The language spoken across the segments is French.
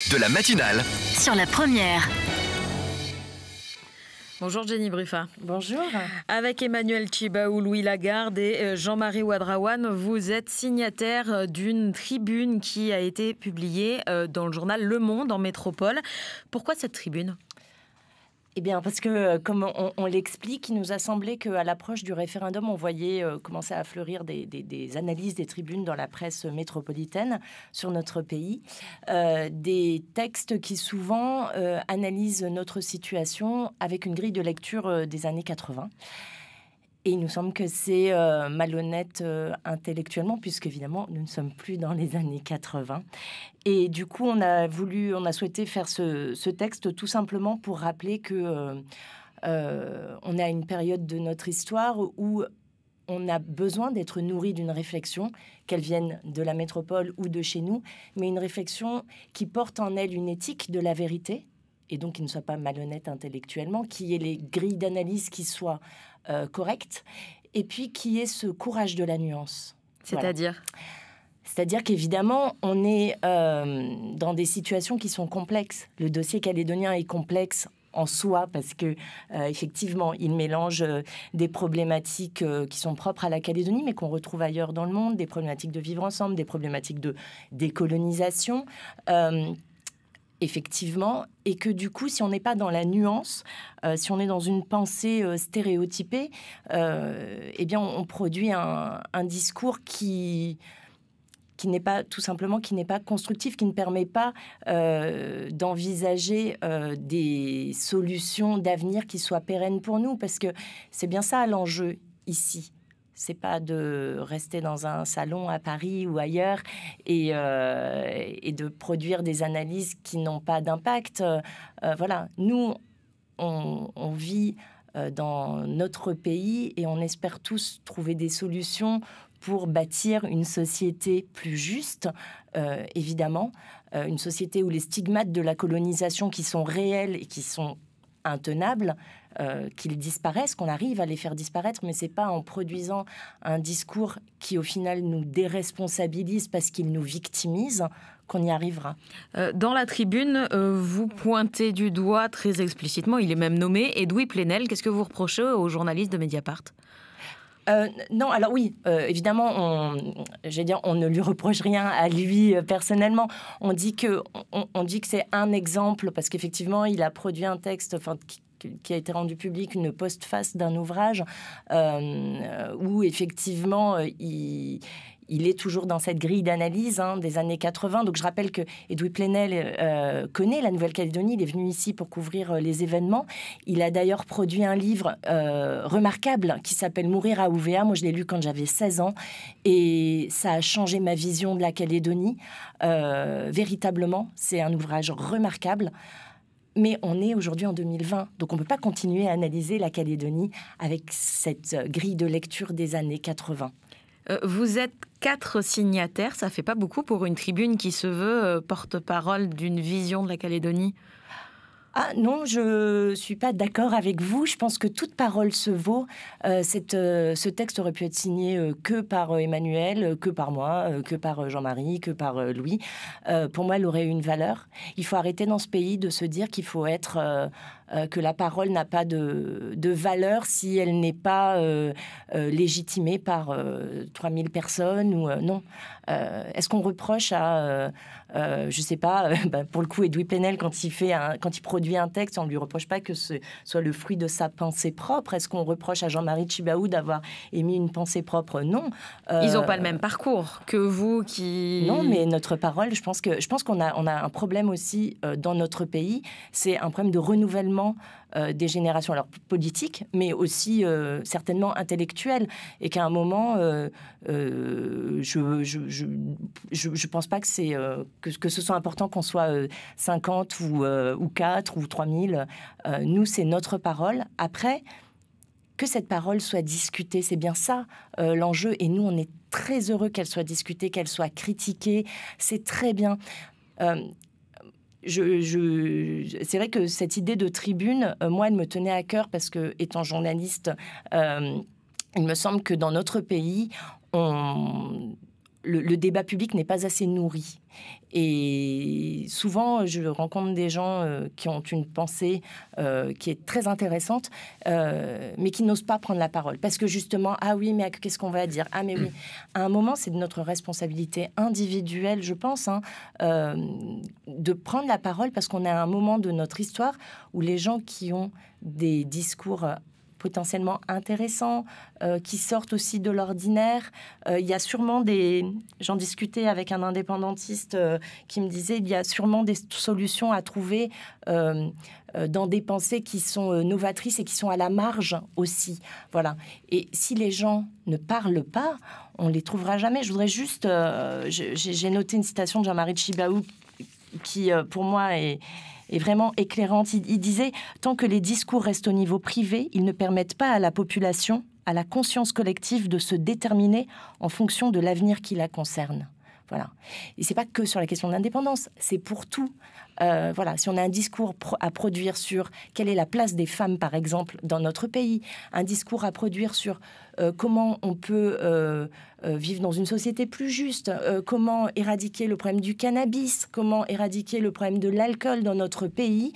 de la matinale sur la première. Bonjour Jenny Bruffa. Bonjour. Avec Emmanuel Tjibaou, Louis Lagarde et Jean-Marie Ouadraouen, vous êtes signataire d'une tribune qui a été publiée dans le journal Le Monde en métropole. Pourquoi cette tribune ? Eh bien, parce que, comme on l'explique, il nous a semblé qu'à l'approche du référendum, on voyait commencer à fleurir des analyses, des tribunes dans la presse métropolitaine sur notre pays. Des textes qui souvent analysent notre situation avec une grille de lecture des années 80. Et il nous semble que c'est malhonnête intellectuellement, puisqu'évidemment, nous ne sommes plus dans les années 80. Et du coup, on a souhaité faire ce texte tout simplement pour rappeler que on est à une période de notre histoire où on a besoin d'être nourri d'une réflexion, qu'elle vienne de la métropole ou de chez nous, mais une réflexion qui porte en elle une éthique de la vérité, et donc qui ne soit pas malhonnête intellectuellement, qui ait les grilles d'analyse qui soient correctes, et puis qui ait ce courage de la nuance. C'est-à-dire C'est-à-dire qu'évidemment, on est dans des situations qui sont complexes. Le dossier calédonien est complexe en soi parce que effectivement, il mélange des problématiques qui sont propres à la Calédonie, mais qu'on retrouve ailleurs dans le monde, des problématiques de vivre ensemble, des problématiques de décolonisation. Effectivement, et que du coup, si on n'est pas dans la nuance, si on est dans une pensée stéréotypée, eh bien, on produit un discours qui n'est pas, tout simplement, qui n'est pas constructif, qui ne permet pas d'envisager des solutions d'avenir qui soient pérennes pour nous, parce que c'est bien ça l'enjeu ici. C'est pas de rester dans un salon à Paris ou ailleurs et de produire des analyses qui n'ont pas d'impact. Voilà, nous, on vit dans notre pays et on espère tous trouver des solutions pour bâtir une société plus juste, évidemment. Une société où les stigmates de la colonisation qui sont réels et qui sont intenables, qu'ils disparaissent, qu'on arrive à les faire disparaître, mais c'est pas en produisant un discours qui au final nous déresponsabilise parce qu'il nous victimise qu'on y arrivera. Dans la tribune, vous pointez du doigt très explicitement, il est même nommé, Edoui Plenel. Qu'est-ce que vous reprochez aux journalistes de Mediapart ? Non, alors oui, évidemment, on ne lui reproche rien à lui personnellement. On dit que c'est un exemple, parce qu'effectivement, il a produit un texte qui a été rendu public, une postface d'un ouvrage où effectivement, il est toujours dans cette grille d'analyse des années 80. Donc je rappelle que Edoui Plenel connaît la Nouvelle-Calédonie. Il est venu ici pour couvrir les événements. Il a d'ailleurs produit un livre remarquable qui s'appelle « Mourir à Ouvéa ». Moi, je l'ai lu quand j'avais 16 ans. Et ça a changé ma vision de la Calédonie. Véritablement, c'est un ouvrage remarquable. Mais on est aujourd'hui en 2020, donc on ne peut pas continuer à analyser la Calédonie avec cette grille de lecture des années 80. Vous êtes 4 signataires, ça fait pas beaucoup pour une tribune qui se veut porte-parole d'une vision de la Calédonie. Ah non, je suis pas d'accord avec vous. Je pense que toute parole se vaut. Ce texte aurait pu être signé que par Emmanuel, que par moi, que par Jean-Marie, que par Louis. Pour moi, elle aurait eu une valeur. Il faut arrêter dans ce pays de se dire qu'il faut être... que la parole n'a pas de valeur si elle n'est pas légitimée par 3000 personnes ou non. Est-ce qu'on reproche à, je sais pas, pour le coup, Edoui Plenel, quand il produit un texte, on ne lui reproche pas que ce soit le fruit de sa pensée propre. Est-ce qu'on reproche à Jean-Marie Tjibaou d'avoir émis une pensée propre ? Non. Ils n'ont pas le même parcours que vous qui... Non, mais notre parole, je pense qu'on a un problème aussi dans notre pays. C'est un problème de renouvellement des générations, alors politiques, mais aussi certainement intellectuelles, et qu'à un moment, je pense pas que que ce soit important qu'on soit 50 ou 4 ou 3000. Nous, c'est notre parole. Après, que cette parole soit discutée, c'est bien ça l'enjeu, et nous, on est très heureux qu'elle soit discutée, qu'elle soit critiquée, c'est très bien. C'est vrai que cette idée de tribune, moi, elle me tenait à cœur parce que, étant journaliste, il me semble que dans notre pays, le débat public n'est pas assez nourri. Et souvent, je rencontre des gens qui ont une pensée qui est très intéressante, mais qui n'osent pas prendre la parole. Parce que justement, ah oui, mais qu'est-ce qu'on va dire? Ah mais oui. À un moment, c'est de notre responsabilité individuelle, je pense, de prendre la parole, parce qu'on est à un moment de notre histoire où les gens qui ont des discours potentiellement intéressants, qui sortent aussi de l'ordinaire. Il y a sûrement J'en discutais avec un indépendantiste qui me disait il y a sûrement des solutions à trouver dans des pensées qui sont novatrices et qui sont à la marge aussi. Voilà. Et si les gens ne parlent pas, on les trouvera jamais. Je voudrais juste... j'ai noté une citation de Jean-Marie Tjibaou qui, pour moi, est vraiment éclairante. Il disait « Tant que les discours restent au niveau privé, ils ne permettent pas à la population, à la conscience collective de se déterminer en fonction de l'avenir qui la concerne. » Voilà. Et c'est pas que sur la question de l'indépendance, c'est pour tout. Voilà, si on a un discours à produire sur quelle est la place des femmes, par exemple, dans notre pays, un discours à produire sur comment on peut vivre dans une société plus juste, comment éradiquer le problème du cannabis, comment éradiquer le problème de l'alcool dans notre pays.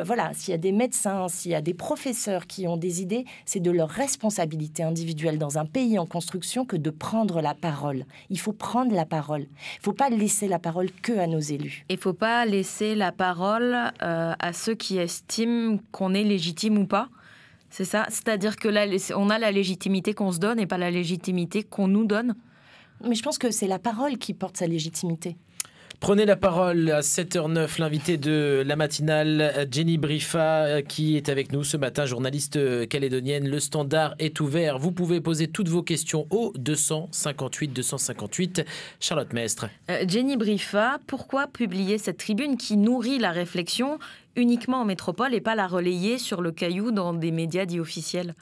Voilà, s'il y a des médecins, s'il y a des professeurs qui ont des idées, c'est de leur responsabilité individuelle dans un pays en construction que de prendre la parole. Il faut prendre la parole. Il ne faut pas laisser la parole que à nos élus. Il ne faut pas laisser la parole à ceux qui estiment qu'on est légitime ou pas. C'est ça? C'est-à-dire que là, on a la légitimité qu'on se donne et pas la légitimité qu'on nous donne? Mais je pense que c'est la parole qui porte sa légitimité. Prenez la parole à 7h09, l'invité de la matinale, Jenny Briffa, qui est avec nous ce matin, journaliste calédonienne. Le standard est ouvert. Vous pouvez poser toutes vos questions au 258. Charlotte Mestre. Jenny Briffa, pourquoi publier cette tribune qui nourrit la réflexion uniquement en métropole et pas la relayer sur le Caillou dans des médias dits officiels?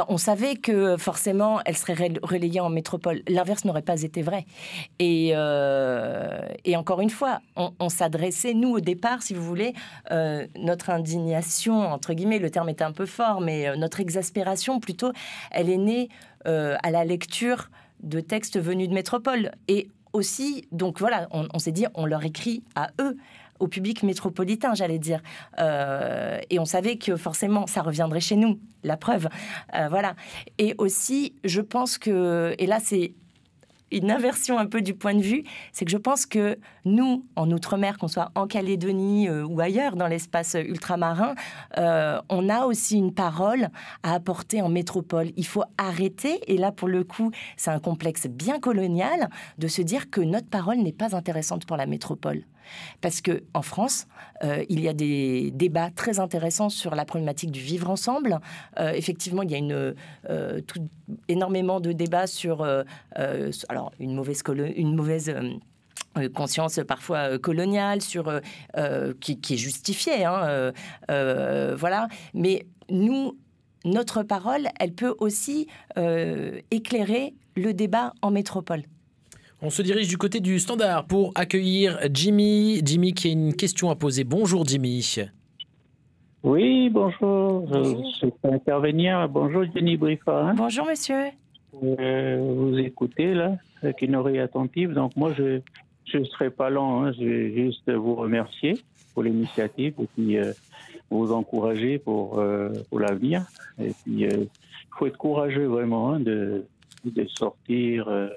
On savait que forcément elle serait relayée en métropole. L'inverse n'aurait pas été vrai. Et encore une fois, on s'adressait, nous au départ, si vous voulez, notre indignation, entre guillemets, le terme est un peu fort, mais notre exaspération plutôt, elle est née à la lecture de textes venus de métropole. Et aussi, donc voilà, on s'est dit, on leur écrit à eux, au public métropolitain, j'allais dire. Et on savait que forcément, ça reviendrait chez nous, la preuve. Voilà. Et aussi, je pense que, et là, c'est une inversion un peu du point de vue, c'est que je pense que nous, en Outre-mer, qu'on soit en Calédonie ou ailleurs dans l'espace ultramarin, on a aussi une parole à apporter en métropole. Il faut arrêter, et là pour le coup, c'est un complexe bien colonial, de se dire que notre parole n'est pas intéressante pour la métropole. Parce qu'en France, il y a des débats très intéressants sur la problématique du vivre ensemble. Effectivement, il y a énormément de débats sur alors une mauvaise conscience parfois coloniale, qui est justifiée. Voilà. Mais nous, notre parole, elle peut aussi éclairer le débat en métropole. On se dirige du côté du standard pour accueillir Jimmy. Jimmy qui a une question à poser. Bonjour Jimmy. Oui, bonjour. Je peux intervenir. Bonjour Jenny Briffa. Bonjour monsieur. Vous écoutez là, avec une oreille attentive. Donc moi je ne serai pas lent. Je vais juste vous remercier pour l'initiative et puis vous encourager pour l'avenir. Et puis il faut être courageux vraiment de sortir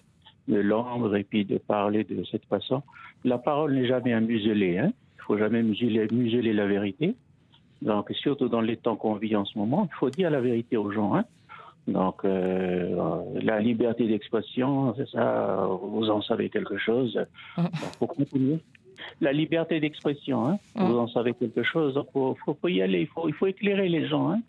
de l'ombre et puis de parler de cette façon. La parole n'est jamais à museler. Il ne faut jamais museler la vérité. Donc, surtout dans les temps qu'on vit en ce moment, il faut dire la vérité aux gens. Donc, la liberté d'expression, c'est ça, vous en savez quelque chose. Donc, pour continuer. La liberté d'expression, vous en savez quelque chose. Donc, faut y aller, il faut éclairer les gens.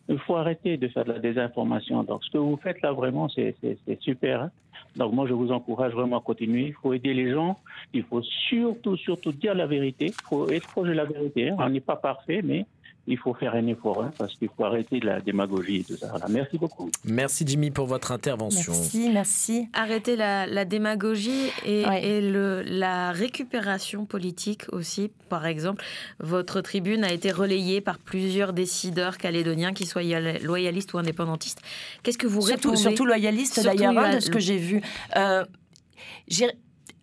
Il faut arrêter de faire de la désinformation. Donc, ce que vous faites là, vraiment, c'est super. Donc, moi, je vous encourage vraiment à continuer. Il faut aider les gens. Il faut surtout dire la vérité. Il faut être proche de la vérité. On n'est pas parfait, mais il faut faire un effort parce qu'il faut arrêter de la démagogie et tout ça. Voilà. Merci beaucoup. Merci Jimmy pour votre intervention. Merci. Arrêter la démagogie et la récupération politique aussi. Par exemple, votre tribune a été relayée par plusieurs décideurs calédoniens, qu'ils soient loyalistes ou indépendantistes. Qu'est-ce que vous répondez? Surtout loyalistes d'ailleurs, de ce que j'ai vu.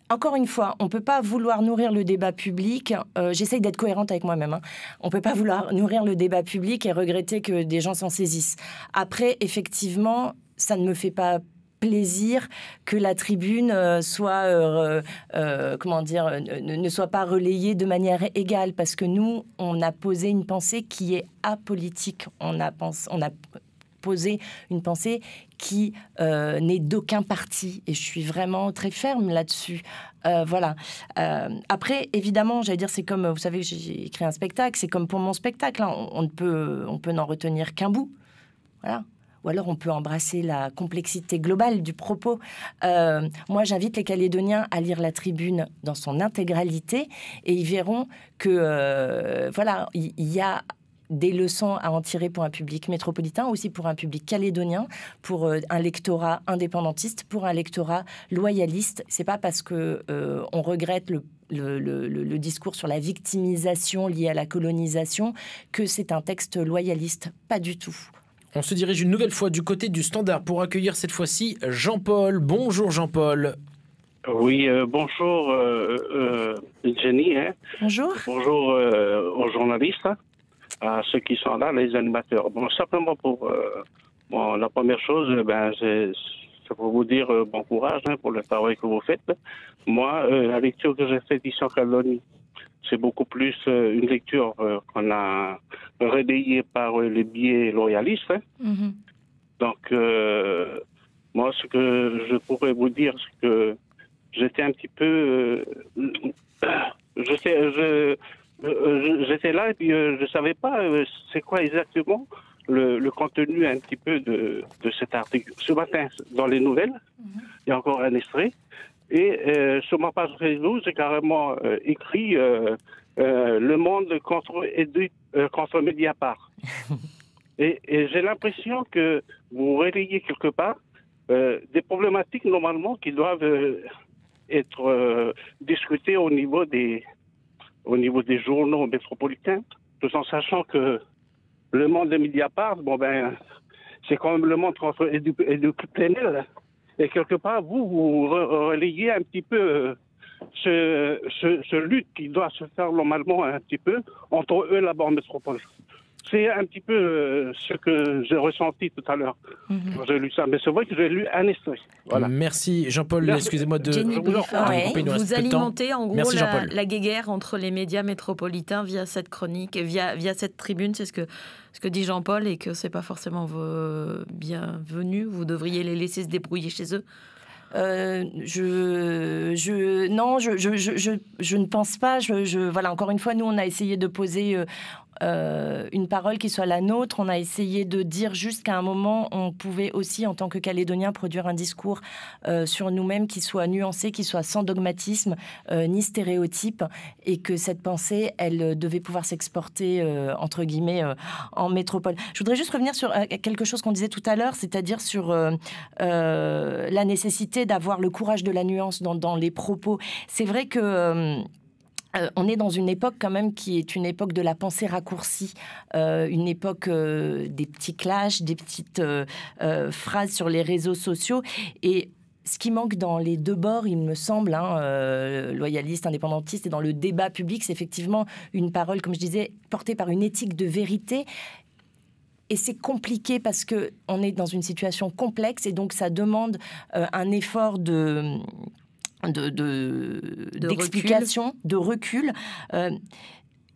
Encore une fois, on ne peut pas vouloir nourrir le débat public. J'essaye d'être cohérente avec moi-même. On ne peut pas vouloir nourrir le débat public et regretter que des gens s'en saisissent. Après, effectivement, ça ne me fait pas plaisir que la tribune soit, ne soit pas relayée de manière égale, parce que nous, on a posé une pensée qui est apolitique. On a posé une pensée qui n'est d'aucun parti, et je suis vraiment très ferme là-dessus. Voilà. Après, évidemment, j'allais dire, c'est comme, vous savez, j'ai écrit un spectacle, c'est comme pour mon spectacle, hein. On peut n'en retenir qu'un bout. Voilà. Ou alors on peut embrasser la complexité globale du propos. Moi, j'invite les Calédoniens à lire la tribune dans son intégralité, et ils verront que, voilà, il y a des leçons à en tirer pour un public métropolitain, aussi pour un public calédonien, pour un lectorat indépendantiste, pour un lectorat loyaliste. C'est pas parce que on regrette le discours sur la victimisation liée à la colonisation que c'est un texte loyaliste. Pas du tout. On se dirige une nouvelle fois du côté du Standard pour accueillir cette fois-ci Jean-Paul. Bonjour Jean-Paul. Oui, bonjour Jenny. Bonjour. Bonjour aux journalistes, à ceux qui sont là, les animateurs. Bon, simplement pour la première chose, c'est pour vous dire bon courage pour le travail que vous faites. Moi, la lecture que j'ai faite ici en Calédonie, c'est beaucoup plus une lecture qu'on a relayée par les biais loyalistes. Mm-hmm. Donc, moi, ce que je pourrais vous dire, c'est que j'étais un petit peu... J'étais là et puis je savais pas c'est quoi exactement le contenu un petit peu de cet article. Ce matin, dans les nouvelles, il y a encore un extrait. Et sur ma page Facebook, j'ai carrément écrit Le Monde contre Mediapart. Et j'ai l'impression que vous relayez quelque part des problématiques normalement qui doivent être discutées au niveau des journaux métropolitains, tout en sachant que Le Monde de Mediapart, c'est quand même Le Monde contre Éduc-Plenel. Et quelque part, vous relayez un petit peu ce lutte qui doit se faire normalement un petit peu entre eux là-bas en métropole. C'est un petit peu ce que j'ai ressenti tout à l'heure quand j'ai lu ça. Mais c'est vrai que j'ai lu un extrait. Voilà. Merci Jean-Paul, excusez-moi de... Vous alimentez en gros la guéguerre entre les médias métropolitains via cette chronique, via cette tribune, c'est ce que dit Jean-Paul, et que c'est pas forcément bienvenu. Vous devriez les laisser se débrouiller chez eux. Je ne pense pas. Voilà, encore une fois, nous, on a essayé de poser une parole qui soit la nôtre. On a essayé de dire juste qu'à un moment, on pouvait aussi, en tant que Calédoniens, produire un discours sur nous-mêmes qui soit nuancé, qui soit sans dogmatisme ni stéréotype, et que cette pensée, elle devait pouvoir s'exporter, entre guillemets, en métropole. Je voudrais juste revenir sur quelque chose qu'on disait tout à l'heure, c'est-à-dire sur la nécessité d'avoir le courage de la nuance dans les propos. C'est vrai que... on est dans une époque quand même qui est une époque de la pensée raccourcie, une époque des petits clashs, des petites phrases sur les réseaux sociaux, et ce qui manque dans les deux bords, il me semble, loyaliste, indépendantiste, et dans le débat public, c'est effectivement une parole, comme je disais, portée par une éthique de vérité. Et c'est compliqué parce qu'on est dans une situation complexe, et donc ça demande un effort d'explication, de recul.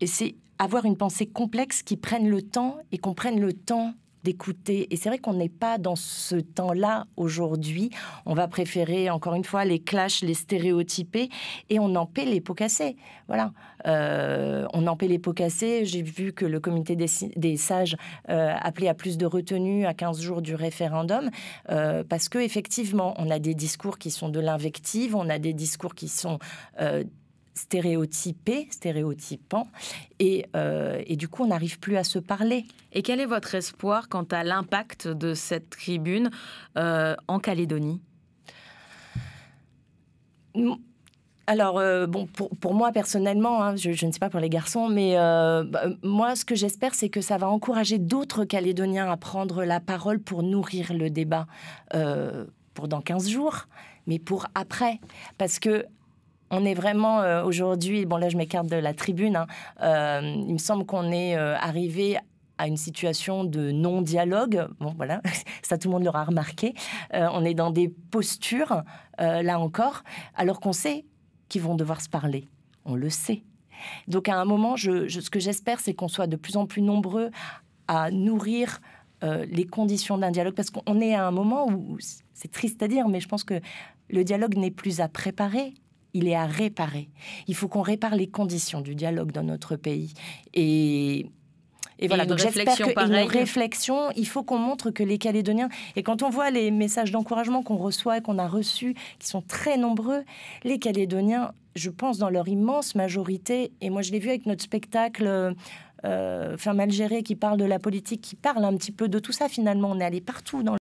Et c'est avoir une pensée complexe qui prenne le temps, et qu'on prenne le temps d'écouter. Et c'est vrai qu'on n'est pas dans ce temps-là aujourd'hui. On va préférer, encore une fois, les clashs, les stéréotypés, et on en paie les pots cassés. Voilà. On en paie les pots cassés. J'ai vu que le comité des sages appelait à plus de retenue à 15 jours du référendum, parce qu'effectivement, on a des discours qui sont de l'invective, on a des discours qui sont... stéréotypants, et du coup on n'arrive plus à se parler. Et quel est votre espoir quant à l'impact de cette tribune en Calédonie ? Alors, pour moi personnellement, je ne sais pas pour les garçons, mais moi ce que j'espère, c'est que ça va encourager d'autres Calédoniens à prendre la parole pour nourrir le débat pour dans 15 jours. mais pour après. Parce que on est vraiment aujourd'hui, bon là je m'écarte de la tribune, hein, il me semble qu'on est arrivé à une situation de non-dialogue. Bon, voilà, ça tout le monde l'aura remarqué. On est dans des postures, là encore, alors qu'on sait qu'ils vont devoir se parler. On le sait. Donc à un moment, ce que j'espère, c'est qu'on soit de plus en plus nombreux à nourrir les conditions d'un dialogue, parce qu'on est à un moment où, c'est triste à dire, mais je pense que le dialogue n'est plus à préparer, il est à réparer. Il faut qu'on répare les conditions du dialogue dans notre pays. Et voilà, donc j'espère qu'une réflexion, il faut qu'on montre que les Calédoniens, et quand on voit les messages d'encouragement qu'on reçoit, qu'on a reçus, qui sont très nombreux, les Calédoniens, je pense dans leur immense majorité, et moi je l'ai vu avec notre spectacle Faire mal gérer, qui parle de la politique, qui parle un petit peu de tout ça finalement, on est allé partout dans